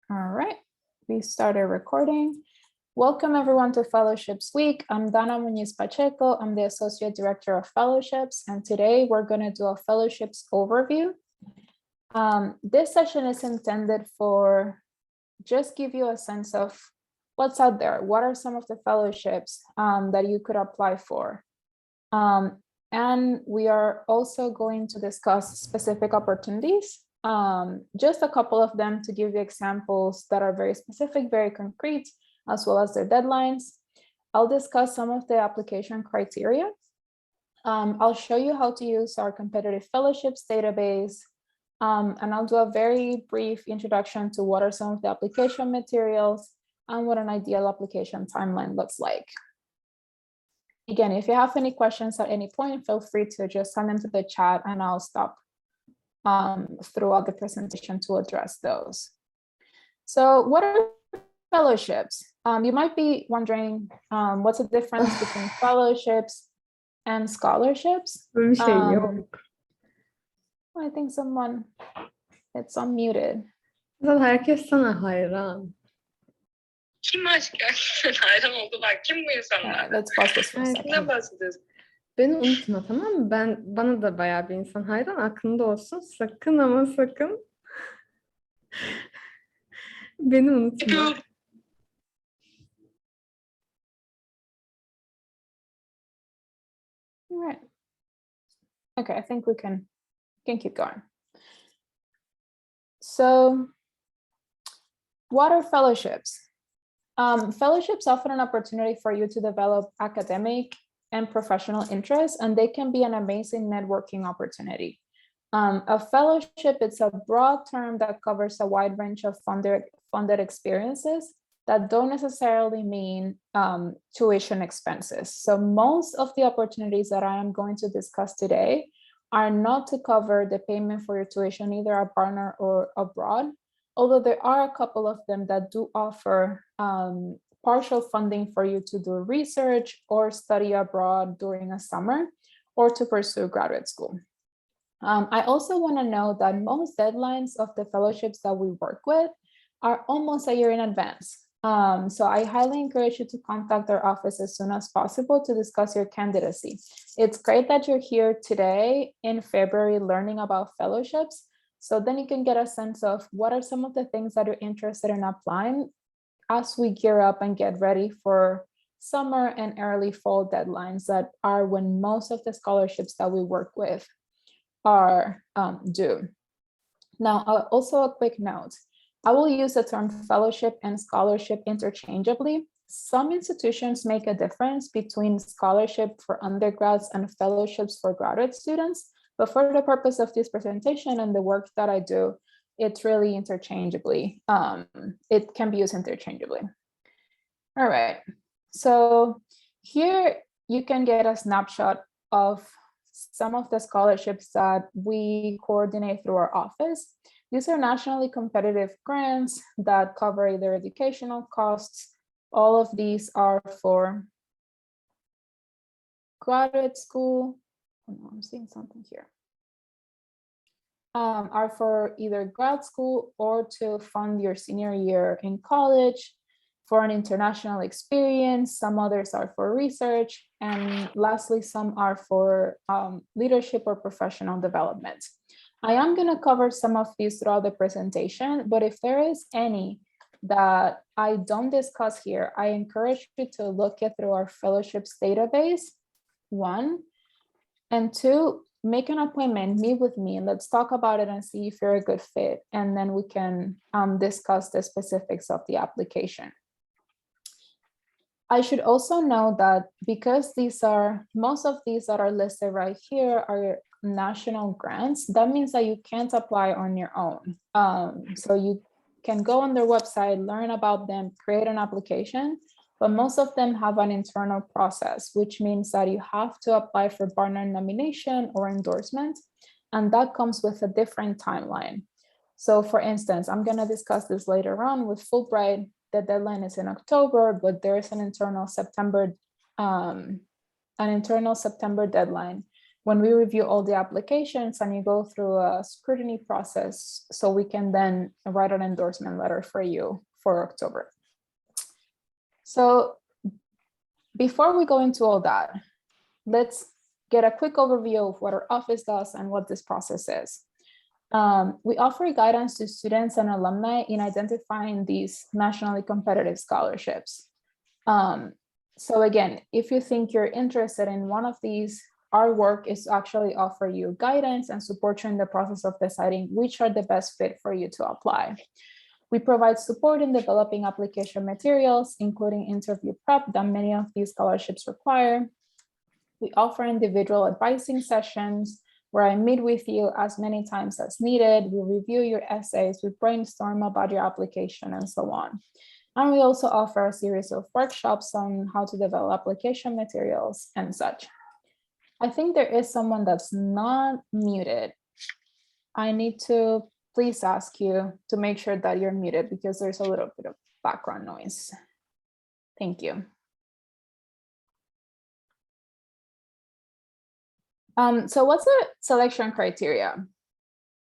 All right, we started recording. Welcome everyone to Fellowships Week. I'm Dana Muñiz Pacheco. I'm the Associate Director of Fellowships, and today we're going to do a Fellowships overview. This session is intended for just give you a sense of what's out there. What are some of the fellowships that you could apply for? And we are also going to discuss specific opportunities. Just a couple of them to give you examples that are very specific, very concrete, as well as their deadlines. I'll discuss some of the application criteria. I'll show you how to use our competitive fellowships database. And I'll do a very brief introduction to what are some of the application materials and what an ideal application timeline looks like. Again, if you have any questions at any point, feel free to just send them to the chat and I'll stop throughout the presentation to address those. So what are fellowships? You might be wondering what's the difference between fellowships and scholarships? I think someone, it's unmuted. Herkes sana hayran. Kim aşkı hayran oldular? Kim bu insanlar? Let's pause this for a second. Ne bahsediyorsun? Beni unutma, tamam mı? Bana da bayağı bir insan hayran, aklında olsun. Sakın ama sakın. Beni unutma. All right. Okay, I think we can keep going. So, what are fellowships? Fellowships offer an opportunity for you to develop academic and professional interests, and they can be an amazing networking opportunity. A fellowship, it's a broad term that covers a wide range of funded experiences that don't necessarily mean tuition expenses. So most of the opportunities that I am going to discuss today are not to cover the payment for your tuition, either at Barnard or abroad, although there are a couple of them that do offer partial funding for you to do research or study abroad during a summer or to pursue graduate school. I also want to know that most deadlines of the fellowships that we work with are almost a year in advance. So I highly encourage you to contact our office as soon as possible to discuss your candidacy. It's great that you're here today in February learning about fellowships. So then you can get a sense of what are some of the things that you're interested in applying as we gear up and get ready for summer and early fall deadlines that are when most of the scholarships that we work with are due. Now, also a quick note. I will use the term fellowship and scholarship interchangeably. Some institutions make a difference between scholarship for undergrads and fellowships for graduate students, but for the purpose of this presentation and the work that I do, it's really interchangeably. It can be used interchangeably. All right, so here you can get a snapshot of some of the scholarships that we coordinate through our office. These are nationally competitive grants that cover either educational costs. All of these are for graduate school. Oh, I'm seeing something here. Are for either grad school or to fund your senior year in college, for an international experience. Some others are for research. And lastly, some are for leadership or professional development. I am going to cover some of these throughout the presentation, but if there is any that I don't discuss here, I encourage you to look it through our fellowships database, one, and two, make an appointment, meet with me, and let's talk about it and see if you're a good fit, and then we can discuss the specifics of the application. I should also know that because most of these that are listed right here are national grants, that means that you can't apply on your own. So you can go on their website, learn about them, create an application, but most of them have an internal process, which means that you have to apply for Barnard nomination or endorsement, and that comes with a different timeline. So for instance, I'm going to discuss this later on with Fulbright. The deadline is in October, but there is an internal September deadline. when we review all the applications and you go through a scrutiny process, so we can then write an endorsement letter for you for October. So before we go into all that, let's get a quick overview of what our office does and what this process is. We offer guidance to students and alumni in identifying these nationally competitive scholarships. So again, if you think you're interested in one of these, our work is to actually offer you guidance and support you in the process of deciding which are the best fit for you to apply. We provide support in developing application materials, including interview prep that many of these scholarships require. We offer individual advising sessions where I meet with you as many times as needed. We review your essays, we brainstorm about your application, and so on. And we also offer a series of workshops on how to develop application materials and such. I think there is someone that's not muted. I need to please ask you to make sure that you're muted because there's a little bit of background noise. Thank you. So what's the selection criteria?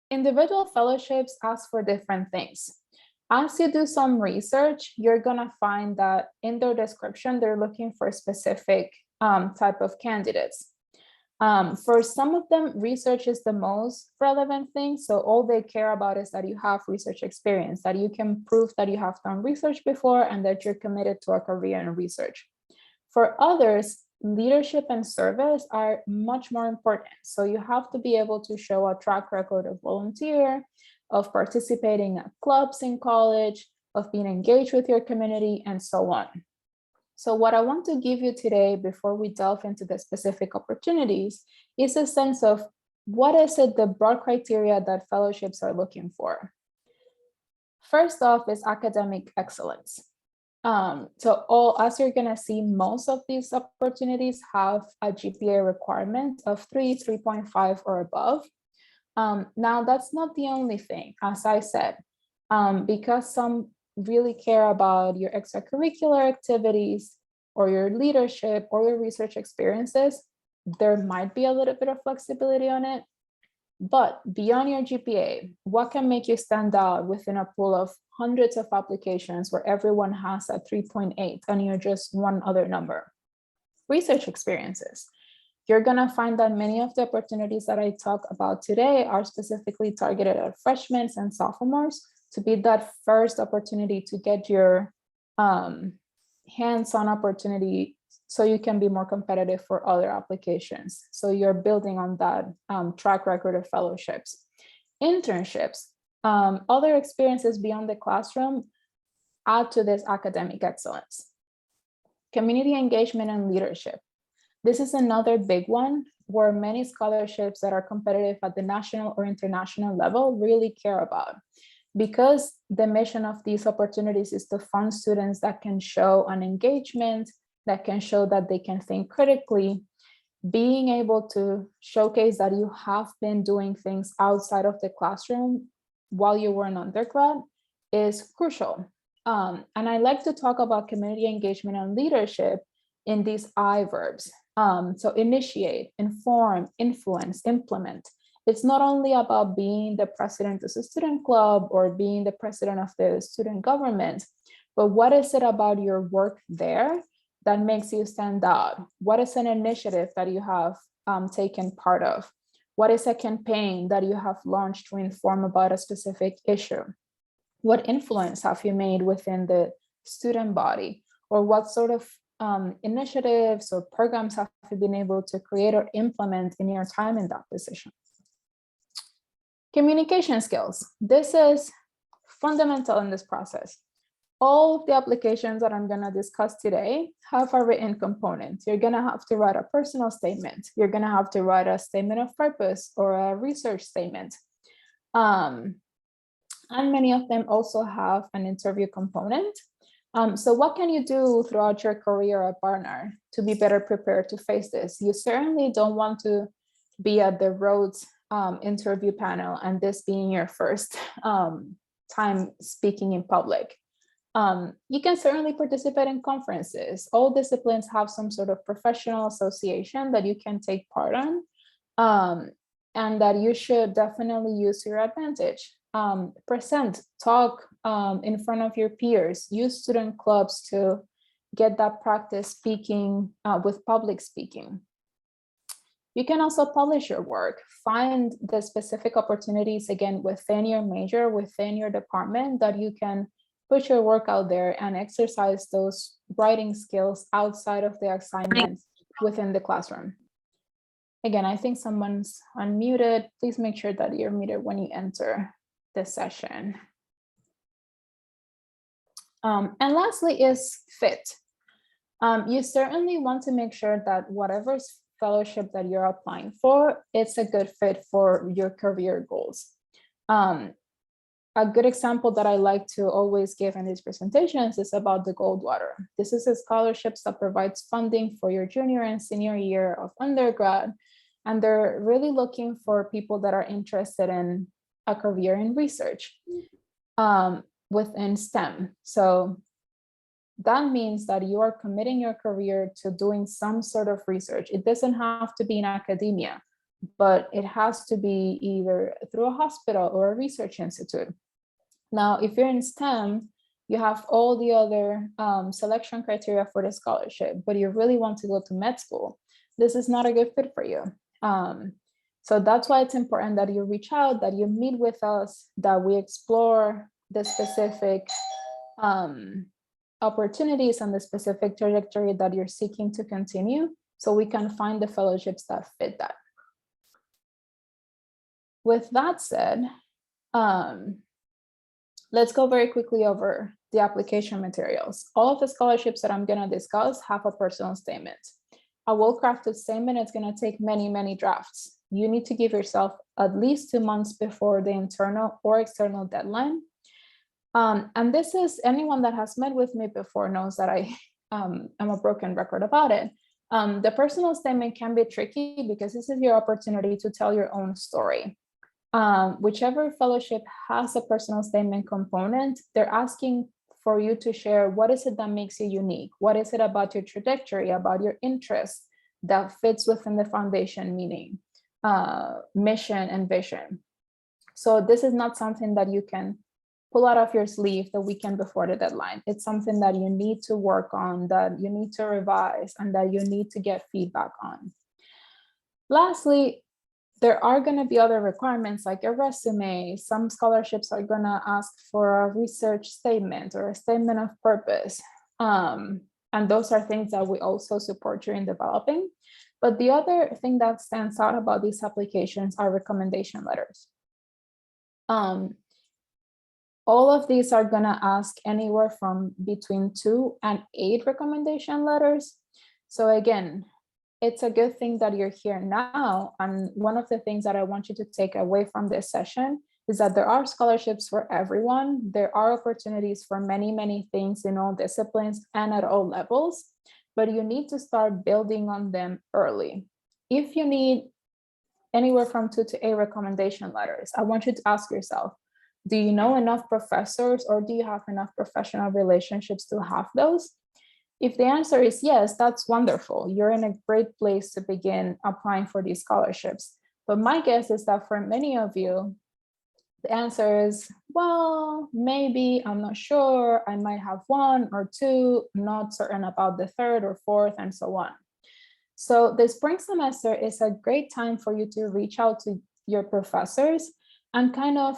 Individual fellowships ask for different things. As you do some research, you're gonna find that in their description, they're looking for specific type of candidates. For some of them, research is the most relevant thing. So all they care about is that you have research experience, that you can prove that you have done research before and that you're committed to a career in research. For others, leadership and service are much more important. So you have to be able to show a track record of volunteer, of participating at clubs in college, of being engaged with your community, and so on. So what I want to give you today before we delve into the specific opportunities is a sense of what is it the broad criteria that fellowships are looking for. First off is academic excellence. As you're gonna see, most of these opportunities have a GPA requirement of 3.5 or above. Now that's not the only thing, as I said, because some really care about your extracurricular activities or your leadership or your research experiences, there might be a little bit of flexibility on it. But beyond your GPA, what can make you stand out within a pool of hundreds of applications where everyone has a 3.8 and you're just one other number? Research experiences. You're gonna find that many of the opportunities that I talk about today are specifically targeted at freshmen and sophomores to be that first opportunity to get your hands-on opportunity so you can be more competitive for other applications. So you're building on that track record of fellowships. Internships, other experiences beyond the classroom add to this academic excellence. Community engagement and leadership. This is another big one where many scholarships that are competitive at the national or international level really care about. Because the mission of these opportunities is to fund students that can show an engagement, that can show that they can think critically, being able to showcase that you have been doing things outside of the classroom while you were an undergrad is crucial. And I like to talk about community engagement and leadership in these I verbs. So initiate, inform, influence, implement. It's not only about being the president of the student club or being the president of the student government, but what is it about your work there that makes you stand out? What is an initiative that you have taken part of? What is a campaign that you have launched to inform about a specific issue? What influence have you made within the student body? Or what sort of initiatives or programs have you been able to create or implement in your time in that position? Communication skills. This is fundamental in this process. All of the applications that I'm gonna discuss today have a written component. You're gonna have to write a personal statement. You're gonna have to write a statement of purpose or a research statement. And many of them also have an interview component. So what can you do throughout your career at Barnard to be better prepared to face this? You certainly don't want to be at the Rhodes interview panel and this being your first time speaking in public. You can certainly participate in conferences. All disciplines have some sort of professional association that you can take part in. and that you should definitely use to your advantage. Present, talk in front of your peers, use student clubs to get that practice speaking with public speaking. You can also publish your work, find the specific opportunities, again, within your major, within your department, that you can put your work out there and exercise those writing skills outside of the assignments within the classroom. Again, I think someone's unmuted. Please make sure that you're muted when you enter the session. And lastly is fit. You certainly want to make sure that whatever fellowship that you're applying for, it's a good fit for your career goals. A good example that I like to always give in these presentations is about the Goldwater. This is a scholarship that provides funding for your junior and senior year of undergrad. And they're really looking for people that are interested in a career in research within STEM. So that means that you are committing your career to doing some sort of research. It doesn't have to be in academia, but it has to be either through a hospital or a research institute. Now, if you're in STEM, you have all the other selection criteria for the scholarship, but you really want to go to med school. This is not a good fit for you. So that's why it's important that you reach out, that you meet with us, that we explore the specific opportunities and the specific trajectory that you're seeking to continue, so we can find the fellowships that fit that. With that said, let's go very quickly over the application materials. All of the scholarships that I'm going to discuss have a personal statement. A well-crafted statement is going to take many, many drafts. You need to give yourself at least 2 months before the internal or external deadline. And this is, anyone that has met with me before knows that I am a broken record about it. The personal statement can be tricky because this is your opportunity to tell your own story. Whichever fellowship has a personal statement component, they're asking for you to share what is it that makes you unique? What is it about your trajectory, about your interests that fits within the foundation meaning, mission and vision. So this is not something that you can pull out of your sleeve the weekend before the deadline. It's something that you need to work on, that you need to revise, and that you need to get feedback on. Lastly, there are going to be other requirements like a resume. Some scholarships are going to ask for a research statement or a statement of purpose. And those are things that we also support you in developing. But the other thing that stands out about these applications are recommendation letters. All of these are going to ask anywhere from between 2 and 8 recommendation letters. So again, it's a good thing that you're here now. And one of the things that I want you to take away from this session is that there are scholarships for everyone. There are opportunities for many, many things in all disciplines and at all levels, but you need to start building on them early. If you need anywhere from 2 to 8 recommendation letters, I want you to ask yourself, do you know enough professors or do you have enough professional relationships to have those? If the answer is yes, that's wonderful. You're in a great place to begin applying for these scholarships. But my guess is that for many of you, the answer is, well, maybe, I'm not sure. I might have 1 or 2, not certain about the 3rd or 4th, and so on. So the spring semester is a great time for you to reach out to your professors and kind of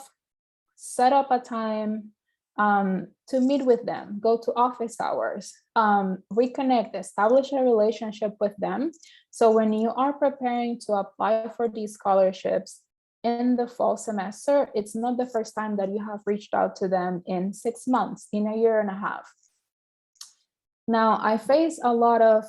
set up a time to meet with them, go to office hours, reconnect, establish a relationship with them. So when you are preparing to apply for these scholarships in the fall semester, it's not the first time that you have reached out to them in 6 months, in a year and a half. Now, I face a lot of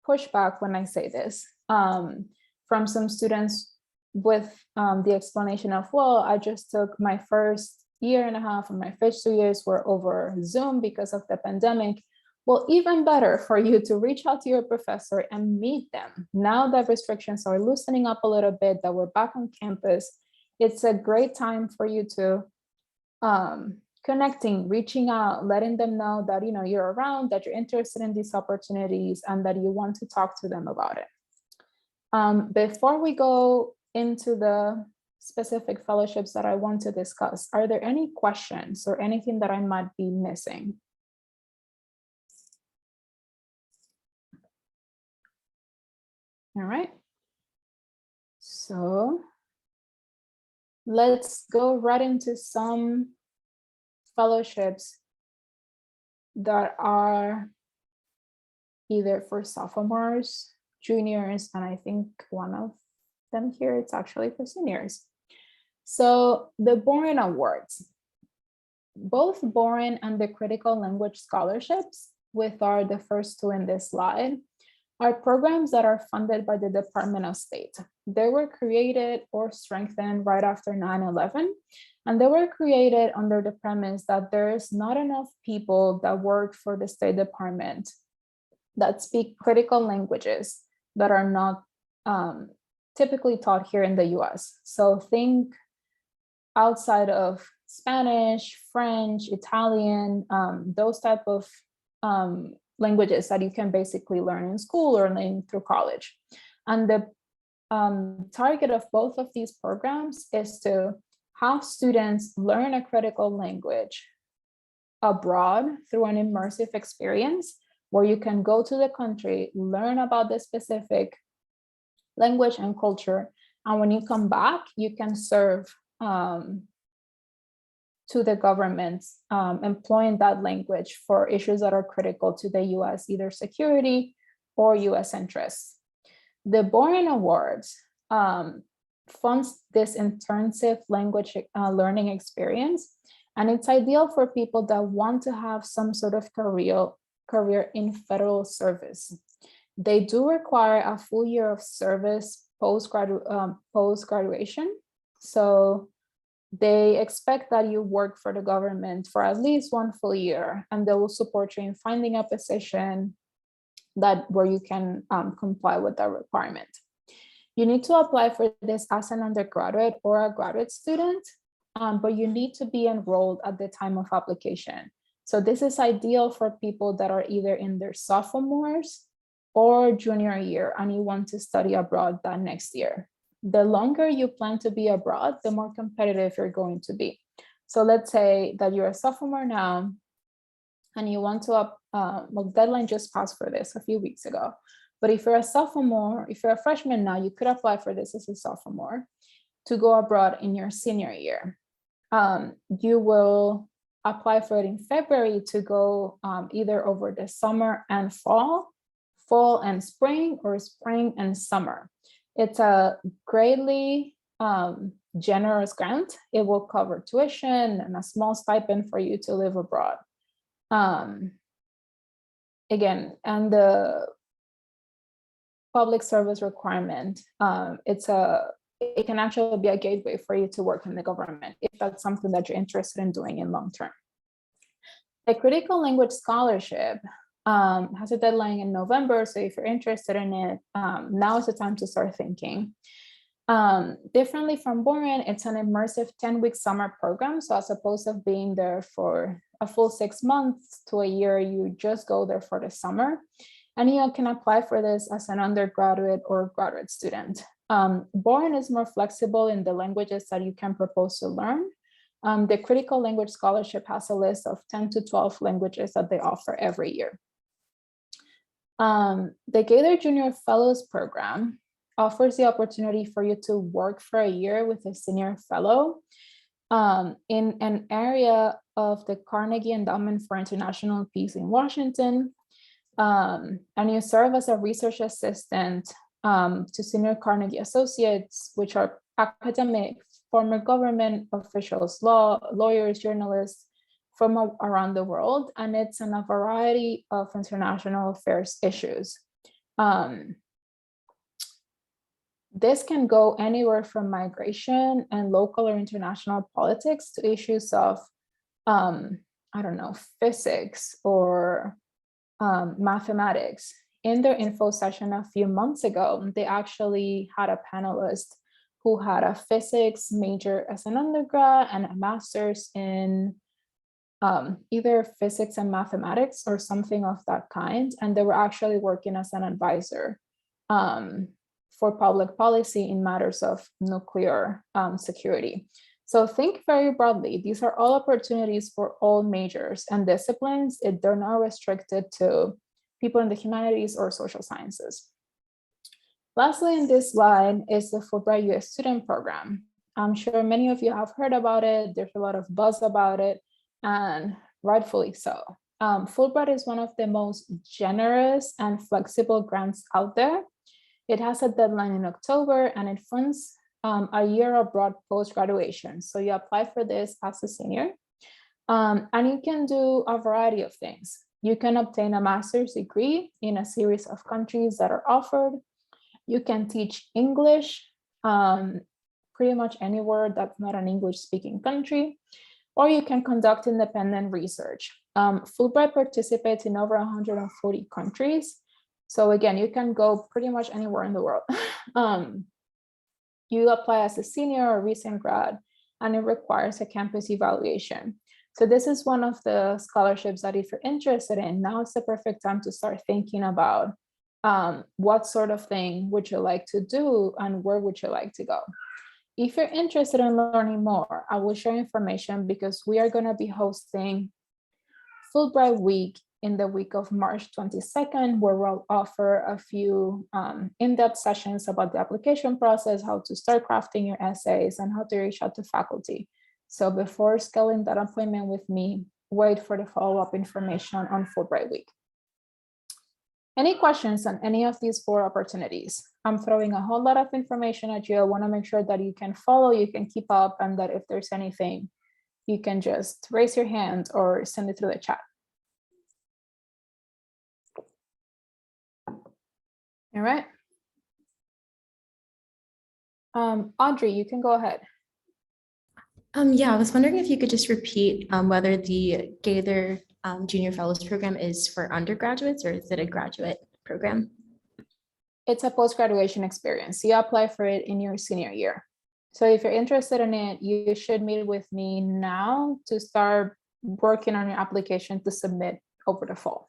pushback when I say this from some students with the explanation of, well, I just took my first year and a half and my first 2 years were over Zoom because of the pandemic. Well, even better for you to reach out to your professor and meet them. Now that restrictions are loosening up a little bit, that we're back on campus, it's a great time for you to connecting, reaching out, letting them know that you're around, that you're interested in these opportunities, and that you want to talk to them about it. Before we go into the specific fellowships that I want to discuss, are there any questions or anything that I might be missing? All right. So let's go right into some fellowships that are either for sophomores, juniors, and I think one of them here, it's actually for seniors. So the Boren Awards, both Boren and the Critical Language Scholarships, which are the first two in this slide, are programs that are funded by the Department of State. They were created or strengthened right after 9/11, and they were created under the premise that there's not enough people that work for the State Department that speak critical languages that are not typically taught here in the US. So think outside of Spanish, French, Italian, those type of languages that you can basically learn in school or learn through college. And the target of both of these programs is to have students learn a critical language abroad through an immersive experience where you can go to the country, learn about the specific language and culture, and when you come back, you can serve to the government employing that language for issues that are critical to the US, either security or US interests. The Boren Awards funds this intensive language learning experience, and it's ideal for people that want to have some sort of career in federal service. They do require a full year of service post-graduation. So they expect that you work for the government for at least one full year, and they will support you in finding a position where you can comply with that requirement. You need to apply for this as an undergraduate or a graduate student, but you need to be enrolled at the time of application. So this is ideal for people that are either in their sophomores or junior year and you want to study abroad that next year. The longer you plan to be abroad, the more competitive you're going to be. So let's say that you're a sophomore now and you want to, well, deadline just passed for this a few weeks ago. But if you're a sophomore, if you're a freshman now, you could apply for this as a sophomore to go abroad in your senior year. You will apply for it in February to go either over the summer and fall and spring, or spring and summer. It's a greatly generous grant. It will cover tuition and a small stipend for you to live abroad. Again, and the public service requirement, it can actually be a gateway for you to work in the government if that's something that you're interested in doing in long term. The Critical Language Scholarship has a deadline in November, so if you're interested in it, now is the time to start thinking. Differently from Boren, it's an immersive 10-week summer program. So as opposed to being there for a full 6 months to a year, you just go there for the summer. And you can apply for this as an undergraduate or graduate student. Boren is more flexible in the languages that you can propose to learn. The Critical Language Scholarship has a list of 10 to 12 languages that they offer every year. The Gaylor Junior Fellows Program offers the opportunity for you to work for a year with a senior fellow in an area of the Carnegie Endowment for International Peace in Washington. And you serve as a research assistant to senior Carnegie associates, which are academics, former government officials, lawyers, journalists from around the world, and it's in a variety of international affairs issues. This can go anywhere from migration and local or international politics to issues of, I don't know, physics or mathematics. In their info session a few months ago, they actually had a panelist who had a physics major as an undergrad and a master's in either physics and mathematics or something of that kind. And they were actually working as an advisor for public policy in matters of nuclear security. So think very broadly. These are all opportunities for all majors and disciplines. They're not restricted to people in the humanities or social sciences. Lastly, in this slide is the Fulbright US Student Program. I'm sure many of you have heard about it. There's a lot of buzz about it, and rightfully so. Fulbright is one of the most generous and flexible grants out there. It has a deadline in October, and it funds a year abroad post-graduation. So you apply for this as a senior, and you can do a variety of things. You can obtain a master's degree in a series of countries that are offered. You can teach English pretty much anywhere that's not an English-speaking country, or you can conduct independent research. Fulbright participates in over 140 countries. So again, you can go pretty much anywhere in the world. You apply as a senior or recent grad, and it requires a campus evaluation. So this is one of the scholarships that if you're interested in, now is the perfect time to start thinking about what sort of thing would you like to do and where would you like to go. If you're interested in learning more, I will share information because we are going to be hosting Fulbright Week in the week of March 22nd, where we'll offer a few in-depth sessions about the application process, how to start crafting your essays, and how to reach out to faculty. So before scheduling that appointment with me, wait for the follow-up information on Fulbright Week. Any questions on any of these 4 opportunities? I'm throwing a whole lot of information at you. I want to make sure that you can follow, you can keep up, and that if there's anything, you can just raise your hand or send it through the chat. All right. Audrey, you can go ahead. Yeah, I was wondering if you could just repeat whether the Gaither Junior Fellows Program is for undergraduates or is it a graduate program? It's a post-graduation experience. You apply for it in your senior year. So if you're interested in it, you should meet with me now to start working on your application to submit over the fall.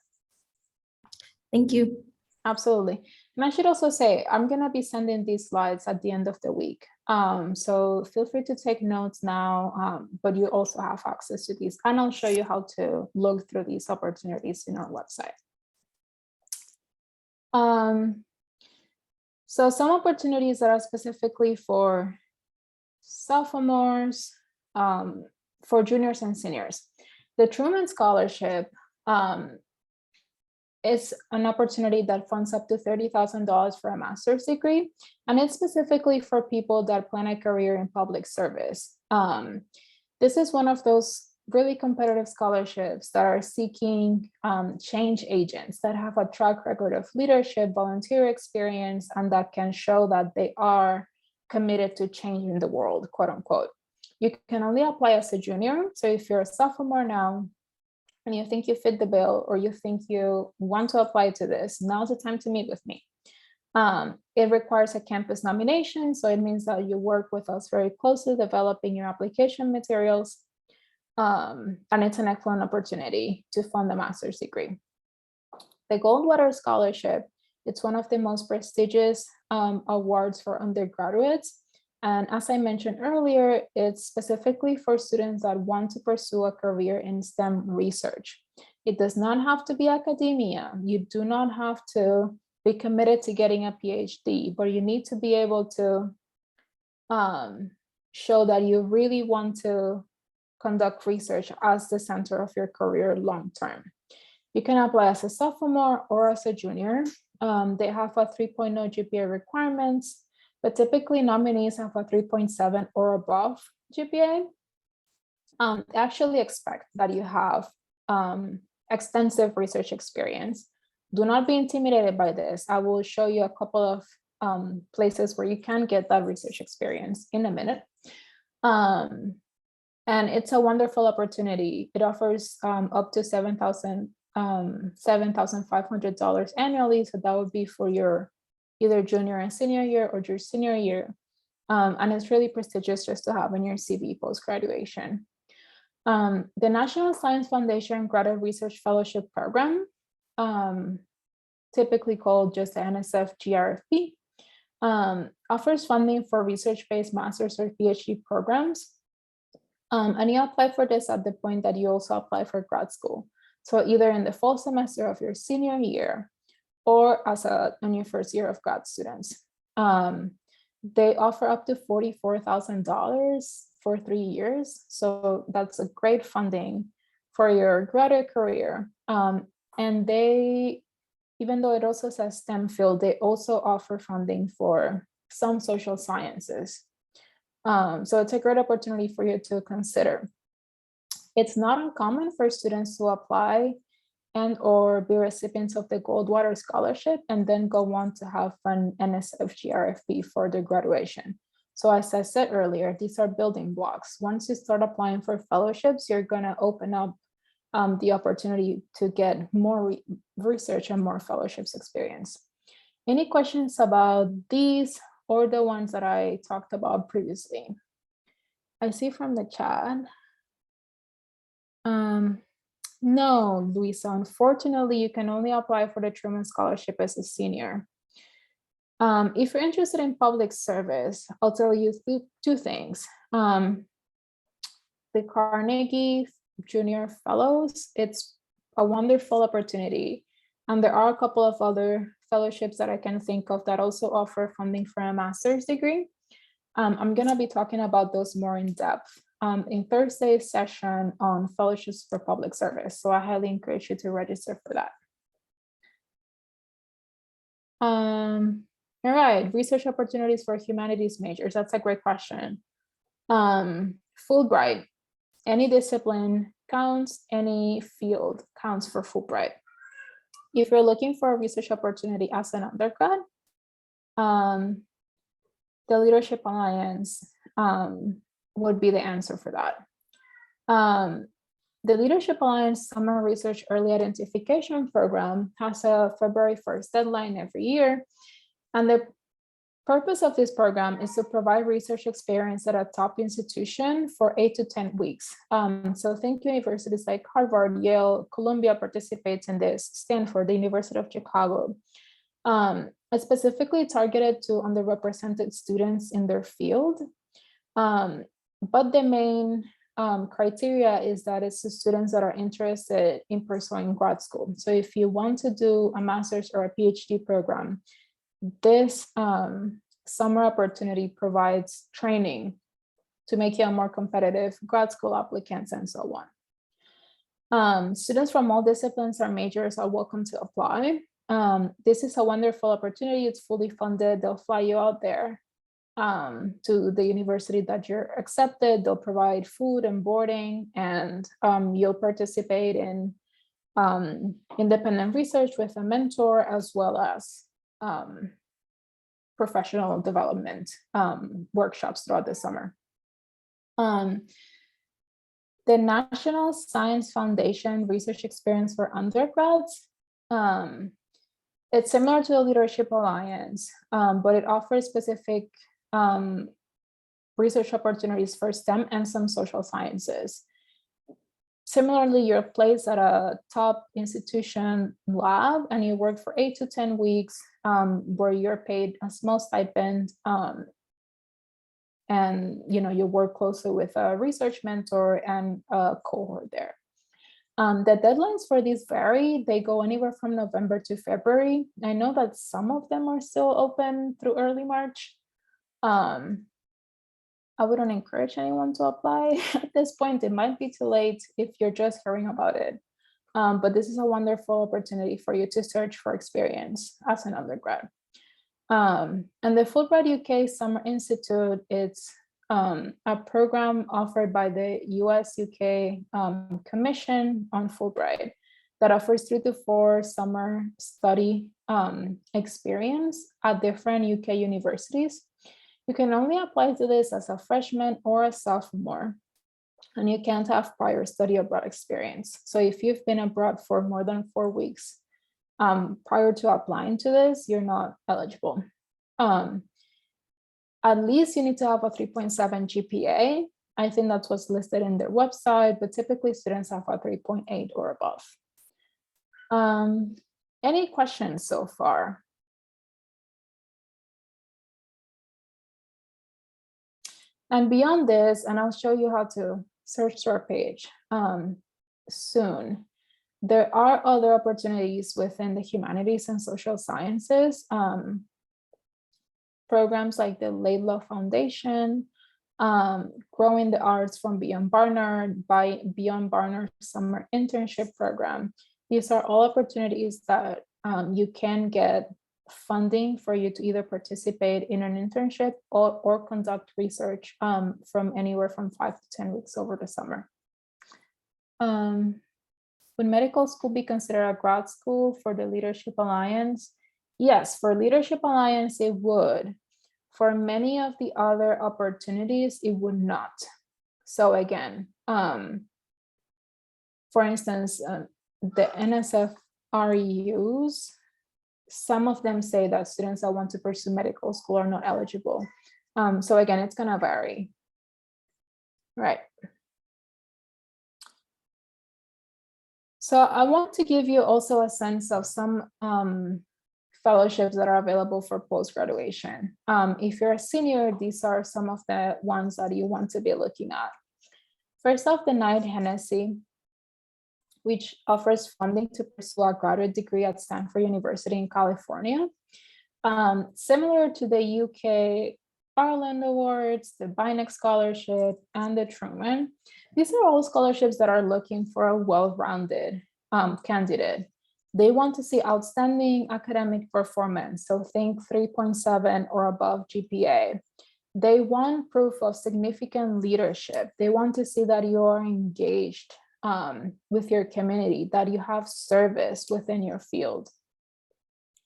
Thank you. Absolutely. And I should also say, I'm going to be sending these slides at the end of the week. So feel free to take notes now, but you also have access to these. And I'll show you how to look through these opportunities in our website. So some opportunities that are specifically for sophomores, for juniors and seniors. The Truman Scholarship is an opportunity that funds up to $30,000 for a master's degree, and it's specifically for people that plan a career in public service. This is one of those really competitive scholarships that are seeking change agents that have a track record of leadership, volunteer experience, and that can show that they are committed to changing the world, quote unquote. You can only apply as a junior. So if you're a sophomore now, and you think you fit the bill, or you think you want to apply to this, now's the time to meet with me. It requires a campus nomination, so it means that you work with us very closely developing your application materials, and it's an excellent opportunity to fund the master's degree. The Goldwater Scholarship, it's one of the most prestigious awards for undergraduates. And as I mentioned earlier, it's specifically for students that want to pursue a career in STEM research. It does not have to be academia. You do not have to be committed to getting a PhD, but you need to be able to show that you really want to conduct research as the center of your career long-term. You can apply as a sophomore or as a junior. They have a 3.0 GPA requirements, but typically nominees have a 3.7 or above GPA. They actually expect that you have extensive research experience. Do not be intimidated by this. I will show you a couple of places where you can get that research experience in a minute. And it's a wonderful opportunity. It offers up to $7,500 annually. So that would be for your either junior and senior year or your senior year. And it's really prestigious just to have in your CV post-graduation. The National Science Foundation Graduate Research Fellowship Program, typically called just the NSF GRFP. offers funding for research-based master's or PhD programs. And you apply for this at the point that you also apply for grad school. So either in the fall semester of your senior year or as on your first year of grad students. They offer up to $44,000 for 3 years. So that's a great funding for your graduate career. And they, even though it also says STEM field, they also offer funding for some social sciences. So it's a great opportunity for you to consider. It's not uncommon for students to apply and or be recipients of the Goldwater scholarship and then go on to have an NSF GRFP for their graduation. So as I said earlier, these are building blocks. Once you start applying for fellowships, you're gonna open up the opportunity to get more research and more fellowships experience. Any questions about these or the ones that I talked about previously? I see from the chat. No, Luisa, unfortunately, you can only apply for the Truman Scholarship as a senior. If you're interested in public service, I'll tell you two things. The Carnegie Junior Fellows, it's a wonderful opportunity. And there are a couple of other fellowships that I can think of that also offer funding for a master's degree. I'm gonna be talking about those more in depth in Thursday's session on fellowships for public service. So I highly encourage you to register for that. All right, research opportunities for humanities majors. That's a great question. Fulbright, any discipline counts, any field counts for Fulbright. If you're looking for a research opportunity as an undergrad, the Leadership Alliance would be the answer for that. The Leadership Alliance Summer Research Early Identification Program has a February 1st deadline every year. And the purpose of this program is to provide research experience at a top institution for 8 to 10 weeks. So think universities like Harvard, Yale, Columbia participates in this, Stanford, the University of Chicago. It's specifically targeted to underrepresented students in their field. But the main criteria is that it's the students that are interested in pursuing grad school. So if you want to do a master's or a PhD program, this summer opportunity provides training to make you a more competitive grad school applicants and so on. Students from all disciplines or majors are welcome to apply. This is a wonderful opportunity. It's fully funded. They'll fly you out there to the university that you're accepted. They'll provide food and boarding, and you'll participate in independent research with a mentor, as well as professional development workshops throughout the summer. The National Science Foundation Research Experience for Undergrads, it's similar to the Leadership Alliance, but it offers specific research opportunities for STEM and some social sciences. Similarly, you're placed at a top institution lab and you work for 8 to 10 weeks where you're paid a small stipend, and you work closely with a research mentor and a cohort there. The deadlines for these vary. They go anywhere from November to February. I know that some of them are still open through early March. I wouldn't encourage anyone to apply at this point. It might be too late if you're just hearing about it. But this is a wonderful opportunity for you to search for experience as an undergrad. And the Fulbright UK Summer Institute, it's a program offered by the US-UK Commission on Fulbright that offers 3 to 4 summer study experience at different UK universities. You can only apply to this as a freshman or a sophomore, and you can't have prior study abroad experience. So if you've been abroad for more than 4 weeks prior to applying to this, you're not eligible. At least you need to have a 3.7 GPA. I think that's what's listed in their website, but typically students have a 3.8 or above. Any questions so far? And beyond this, and I'll show you how to search through our page soon, there are other opportunities within the humanities and social sciences. Programs like the Laidlaw Foundation, Growing the Arts from Beyond Barnard, by Beyond Barnard Summer Internship Program. These are all opportunities that you can get funding for you to either participate in an internship or conduct research from anywhere from 5 to 10 weeks over the summer. Would medical school be considered a grad school for the Leadership Alliance? Yes, for Leadership Alliance, it would. For many of the other opportunities, it would not. So again, for instance, the NSFRUs, some of them say that students that want to pursue medical school are not eligible. So again, it's gonna vary. Right. So I want to give you also a sense of some fellowships that are available for post-graduation. If you're a senior, these are some of the ones that you want to be looking at. First off, the Knight Hennessy, which offers funding to pursue a graduate degree at Stanford University in California. Similar to the UK Ireland Awards, the Binex Scholarship, and the Truman. These are all scholarships that are looking for a well-rounded candidate. They want to see outstanding academic performance, so think 3.7 or above GPA. They want proof of significant leadership. They want to see that you are engaged with your community, that you have service within your field.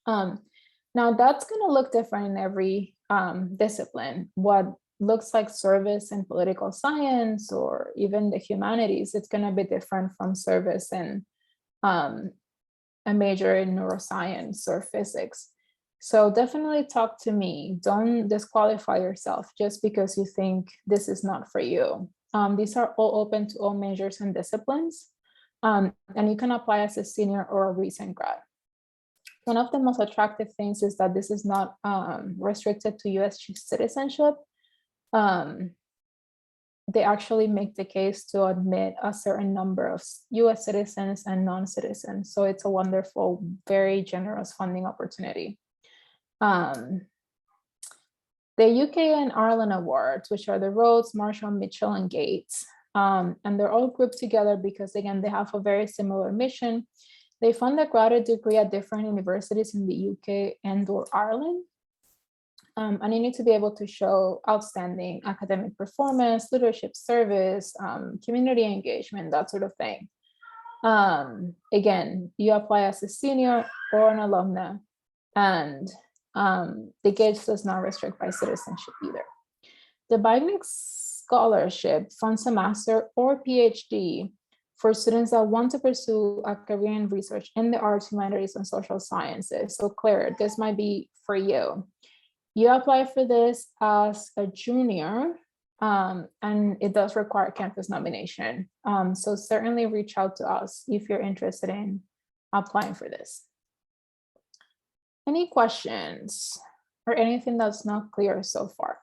Now that's going to look different in every discipline. What looks like service in political science or even the humanities, it's going to be different from service in a major in neuroscience or physics. So definitely talk to me. Don't disqualify yourself just because you think this is not for you. These are all open to all majors and disciplines, and you can apply as a senior or a recent grad. One of the most attractive things is that this is not restricted to US citizenship. They actually make the case to admit a certain number of US citizens and non-citizens. So it's a wonderful, very generous funding opportunity. The UK and Ireland Awards, which are the Rhodes, Marshall, Mitchell, and Gates. And they're all grouped together because, again, they have a very similar mission. They fund a graduate degree at different universities in the UK and or Ireland. And you need to be able to show outstanding academic performance, leadership service, community engagement, that sort of thing. Again, you apply as a senior or an alumna, and the Gates does not restrict by citizenship either. The Binex Scholarship funds a master or PhD for students that want to pursue a career in research in the arts, humanities, and social sciences. So Claire, this might be for you. You apply for this as a junior, and it does require campus nomination. So certainly reach out to us if you're interested in applying for this. Any questions or anything that's not clear so far?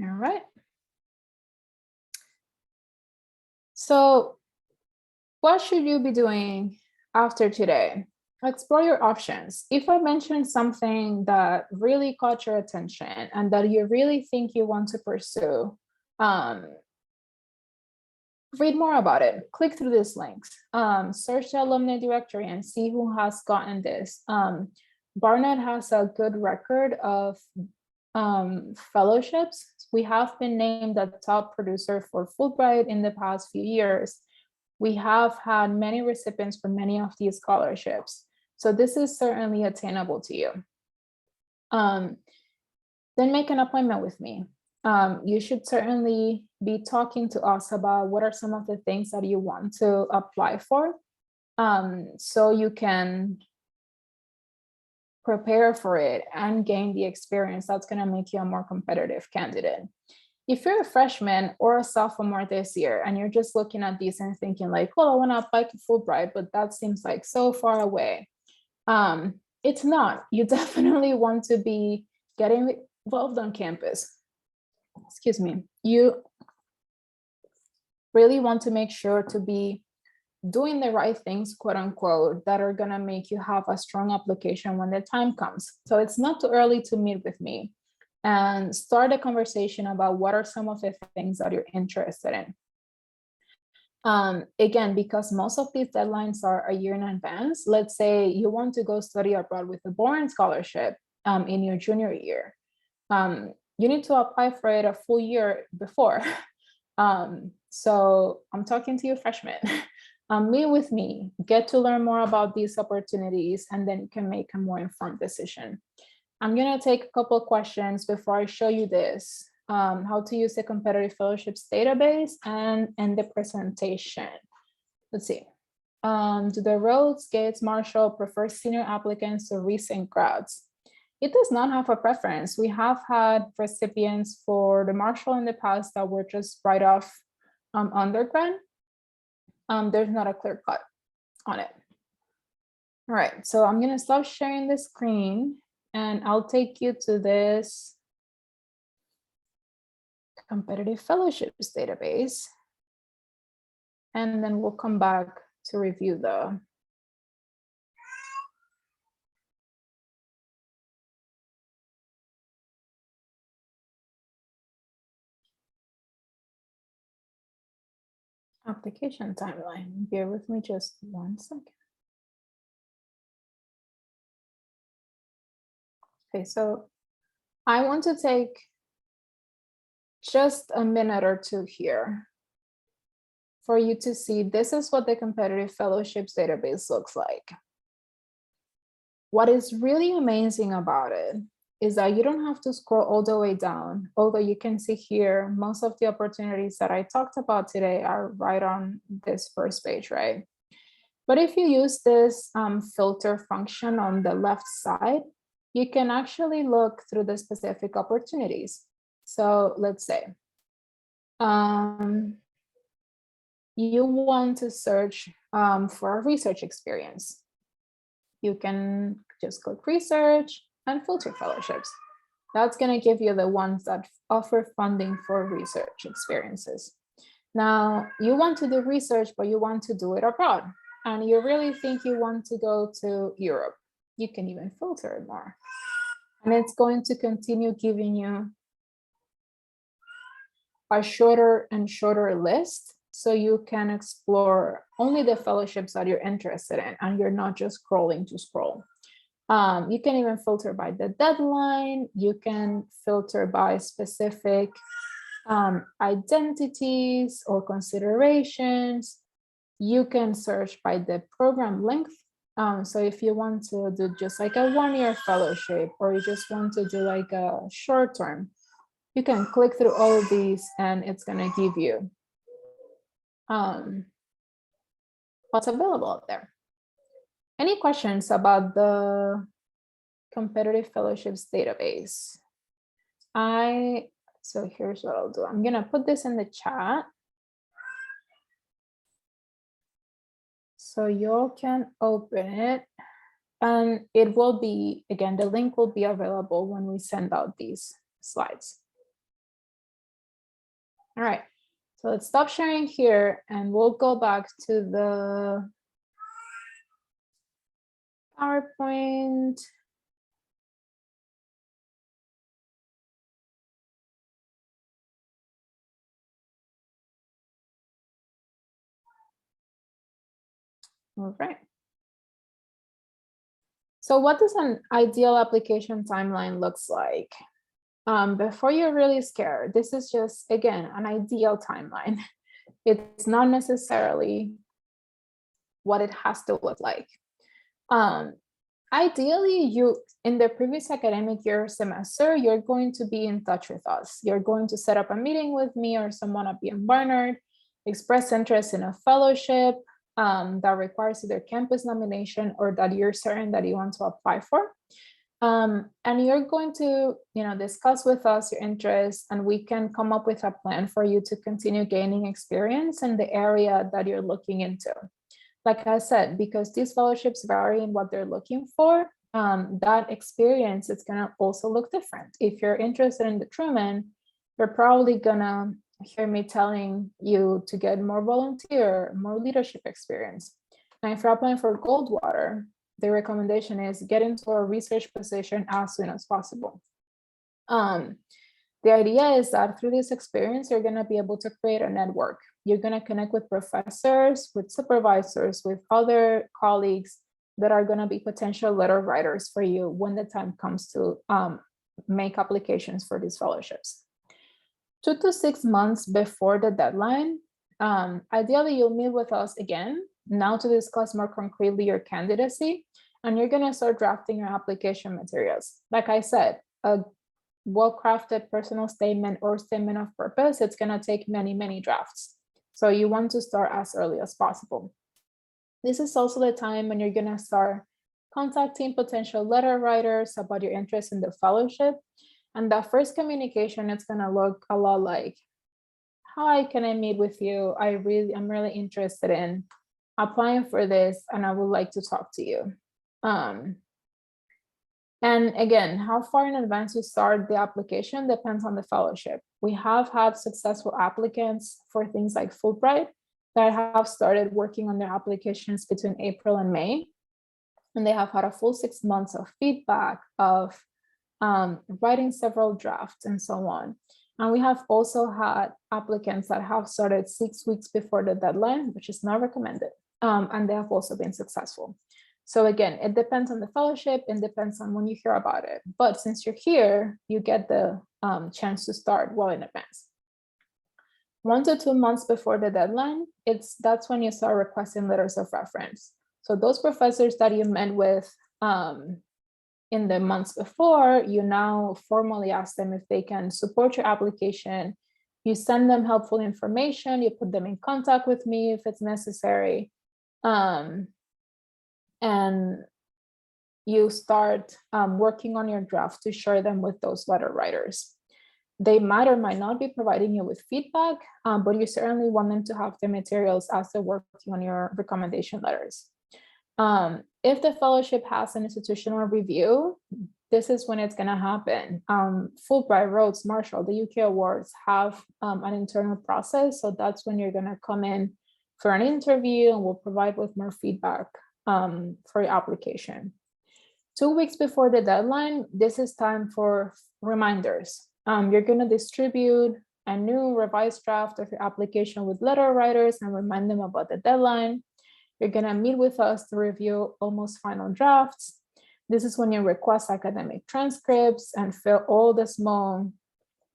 All right. So what should you be doing after today? Explore your options. If I mentioned something that really caught your attention and that you really think you want to pursue, read more about it. Click through these links. Search the alumni directory and see who has gotten this. Barnard has a good record of fellowships. We have been named a top producer for Fulbright in the past few years. We have had many recipients for many of these scholarships. So this is certainly attainable to you. Then make an appointment with me. You should certainly be talking to us about what are some of the things that you want to apply for, so you can prepare for it and gain the experience that's going to make you a more competitive candidate. If you're a freshman or a sophomore this year and you're just looking at these and thinking like, well, I want to apply to Fulbright, but that seems like so far away. It's not. You definitely want to be getting involved on campus. Excuse me. You really want to make sure to be doing the right things, quote unquote, that are gonna make you have a strong application when the time comes. So it's not too early to meet with me and start a conversation about what are some of the things that you're interested in. Again, because most of these deadlines are a year in advance. Let's say you want to go study abroad with a Boren scholarship in your junior year. You need to apply for it a full year before. So I'm talking to you freshmen. Meet with me, get to learn more about these opportunities, and then you can make a more informed decision. I'm gonna take a couple of questions before I show you this, how to use the competitive fellowships database and the presentation. Let's see. Do the Rhodes, Gates, Marshall prefer senior applicants or recent grads? It does not have a preference. We have had recipients for the Marshall in the past that were just right off undergrad. There's not a clear cut on it. All right, so I'm gonna stop sharing the screen and I'll take you to this competitive fellowships database. And then we'll come back to review the application timeline. Bear with me just 1 second. Okay, so I want to take just a minute or two here for you to see this is what the competitive fellowships database looks like. What is really amazing about it is that you don't have to scroll all the way down, although you can see here, most of the opportunities that I talked about today are right on this first page, right? But if you use this filter function on the left side, you can actually look through the specific opportunities. So let's say you want to search for a research experience. You can just click research and filter fellowships. That's going to give you the ones that offer funding for research experiences. Now, you want to do research, but you want to do it abroad, and you really think you want to go to Europe. You can even filter it more. And it's going to continue giving you a shorter and shorter list, so you can explore only the fellowships that you're interested in, and you're not just scrolling to scroll. You can even filter by the deadline. You can filter by specific identities or considerations. You can search by the program length. So if you want to do just like a 1-year fellowship, or you just want to do like a short term, you can click through all of these and it's going to give you what's available out there. Any questions about the competitive fellowships database? So here's what I'll do. I'm going to put this in the chat so you can open it, and it will be, again, the link will be available when we send out these slides. All right, so let's stop sharing here and we'll go back to the PowerPoint. All right. So what does an ideal application timeline looks like? Before you're really scared, this is just, again, an ideal timeline. It's not necessarily what it has to look like. Ideally, you, in the previous academic year semester, you're going to be in touch with us. You're going to set up a meeting with me or someone at BM Barnard, express interest in a fellowship that requires either campus nomination or that you're certain that you want to apply for. And you're going to, discuss with us your interests, and we can come up with a plan for you to continue gaining experience in the area that you're looking into. Like I said, because these fellowships vary in what they're looking for, that experience is gonna also look different. If you're interested in the Truman, you're probably gonna hear me telling you to get more volunteer, more leadership experience. And if you're applying for Goldwater, the recommendation is get into a research position as soon as possible. The idea is that through this experience, you're gonna be able to create a network. You're gonna connect with professors, with supervisors, with other colleagues that are gonna be potential letter writers for you when the time comes to make applications for these fellowships. 2 to 6 months before the deadline, ideally you'll meet with us again, now to discuss more concretely your candidacy, and you're gonna start drafting your application materials. Like I said, a well-crafted personal statement or statement of purpose, it's gonna take many, many drafts. So you want to start as early as possible. This is also the time when you're gonna start contacting potential letter writers about your interest in the fellowship. And that first communication, it's gonna look a lot like, hi, can I meet with you? I'm really interested in applying for this and I would like to talk to you. And again, how far in advance you start the application depends on the fellowship. We have had successful applicants for things like Fulbright that have started working on their applications between April and May. And they have had a full 6 months of feedback, of writing several drafts and so on. And we have also had applicants that have started 6 weeks before the deadline, which is not recommended. And they have also been successful. So again, it depends on the fellowship and depends on when you hear about it. But since you're here, you get the chance to start well in advance. 1 to 2 months before the deadline, that's when you start requesting letters of reference. So those professors that you met with in the months before, you now formally ask them if they can support your application. You send them helpful information, you put them in contact with me if it's necessary. And you start working on your draft to share them with those letter writers. They might or might not be providing you with feedback, but you certainly want them to have the materials as they're working on your recommendation letters. If the fellowship has an institutional review, this is when it's going to happen. Fulbright, Rhodes, Marshall, the UK awards have an internal process. So that's when you're going to come in for an interview and we'll provide with more feedback for your application. 2 weeks before the deadline, this is time for reminders. You're going to distribute a new revised draft of your application with letter writers and remind them about the deadline. You're going to meet with us to review almost final drafts. This is when you request academic transcripts and fill all the small,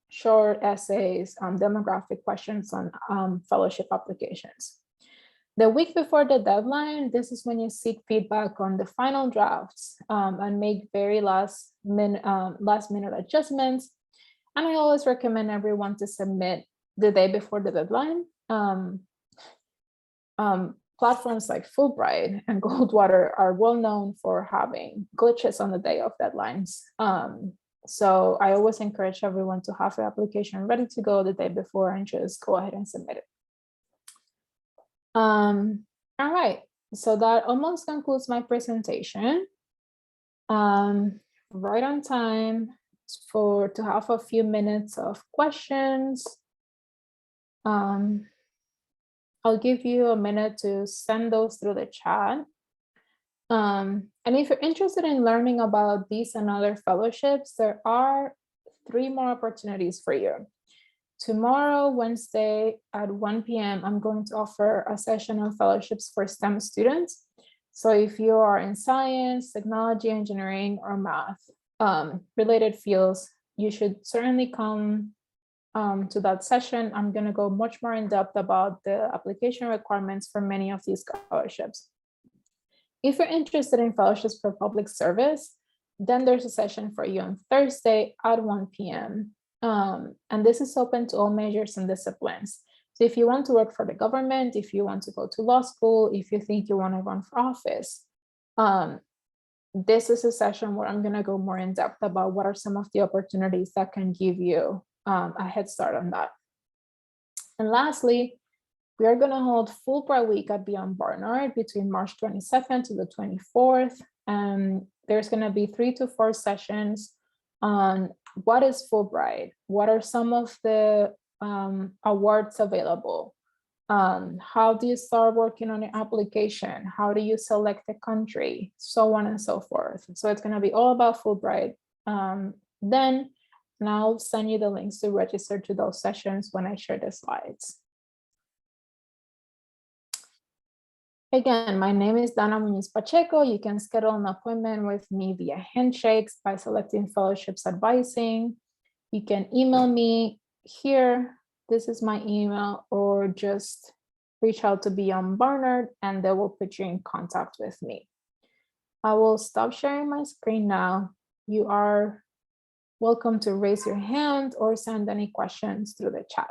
short essays, demographic questions on fellowship applications. The week before the deadline, this is when you seek feedback on the final drafts and make very last minute adjustments. And I always recommend everyone to submit the day before the deadline. Platforms like Fulbright and Goldwater are well known for having glitches on the day of deadlines. So I always encourage everyone to have their application ready to go the day before and just go ahead and submit it. All right, so that almost concludes my presentation. Right on time to have a few minutes of questions. I'll give you a minute to send those through the chat. And if you're interested in learning about these and other fellowships, there are 3 more opportunities for you. Tomorrow, Wednesday at 1 p.m., I'm going to offer a session on fellowships for STEM students. So if you are in science, technology, engineering, or math related fields, you should certainly come to that session. I'm going to go much more in depth about the application requirements for many of these scholarships. If you're interested in fellowships for public service, then there's a session for you on Thursday at 1 p.m. And this is open to all majors and disciplines. So if you want to work for the government, if you want to go to law school, if you think you want to run for office, this is a session where I'm going to go more in depth about what are some of the opportunities that can give you a head start on that. And lastly, we are going to hold Fulbright Week at Beyond Barnard between March 22nd to the 24th. And there's going to be 3 to 4 sessions on what is Fulbright, what are some of the awards available, how do you start working on your application, how do you select a country, so on and so forth. So it's going to be all about Fulbright. Then and I'll send you the links to register to those sessions when I share the slides. Again, my name is Dana Muñoz Pacheco. You can schedule an appointment with me via handshakes by selecting Fellowships Advising. You can email me here. This is my email, or just reach out to Beyond Barnard and they will put you in contact with me. I will stop sharing my screen now. You are welcome to raise your hand or send any questions through the chat.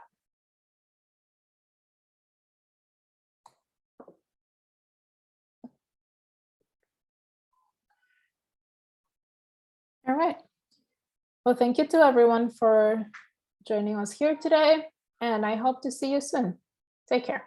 All right. Well, thank you to everyone for joining us here today, and I hope to see you soon. Take care.